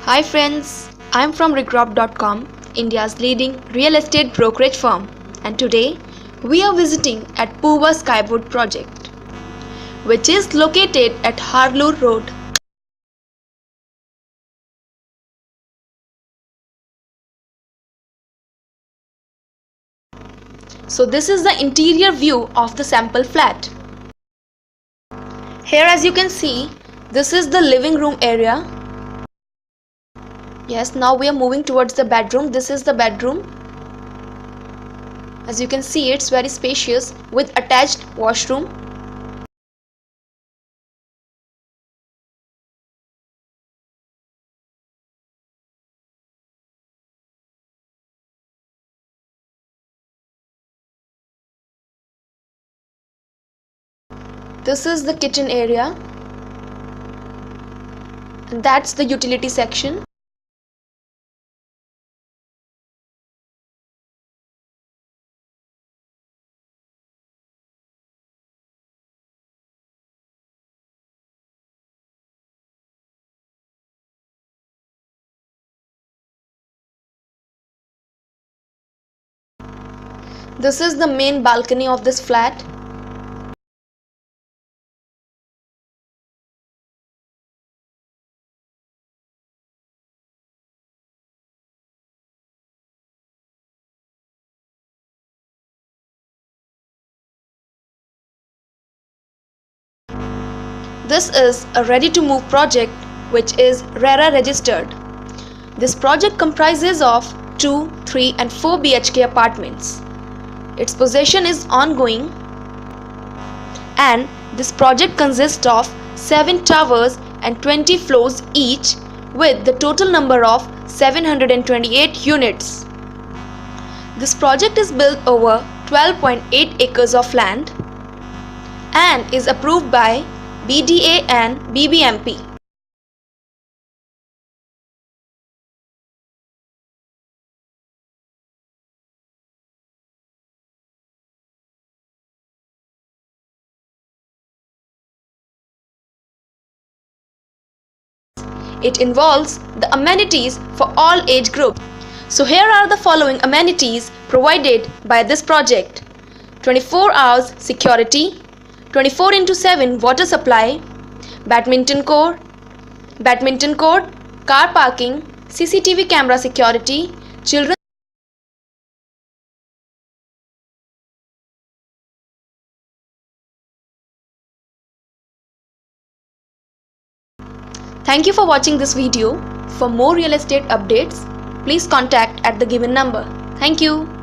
Hi friends, I'm from Regrob.com, India's leading real estate brokerage firm, and today we are visiting at Purva Skywood project, which is located at Harlur Road. So this is the interior view of the sample flat. Here, as you can see, this is the living room area. Yes, now we are moving towards the bedroom. This is the bedroom. As you can see, it's very spacious with attached washroom. This is the kitchen area. And that's the utility section. This is the main balcony of this flat. This is a ready-to-move project which is RERA registered. This project comprises of 2, 3 and 4 BHK apartments. Its possession is ongoing and this project consists of 7 towers and 20 floors each with the total number of 728 units. This project is built over 12.8 acres of land and is approved by BDA and BBMP. It involves the amenities for all age groups. So here are the following amenities provided by this project: 24 hours security, 24/7 water supply, badminton court, car parking, CCTV camera security, children. Thank you for watching this video. For more real estate updates, please contact at the given number. Thank you.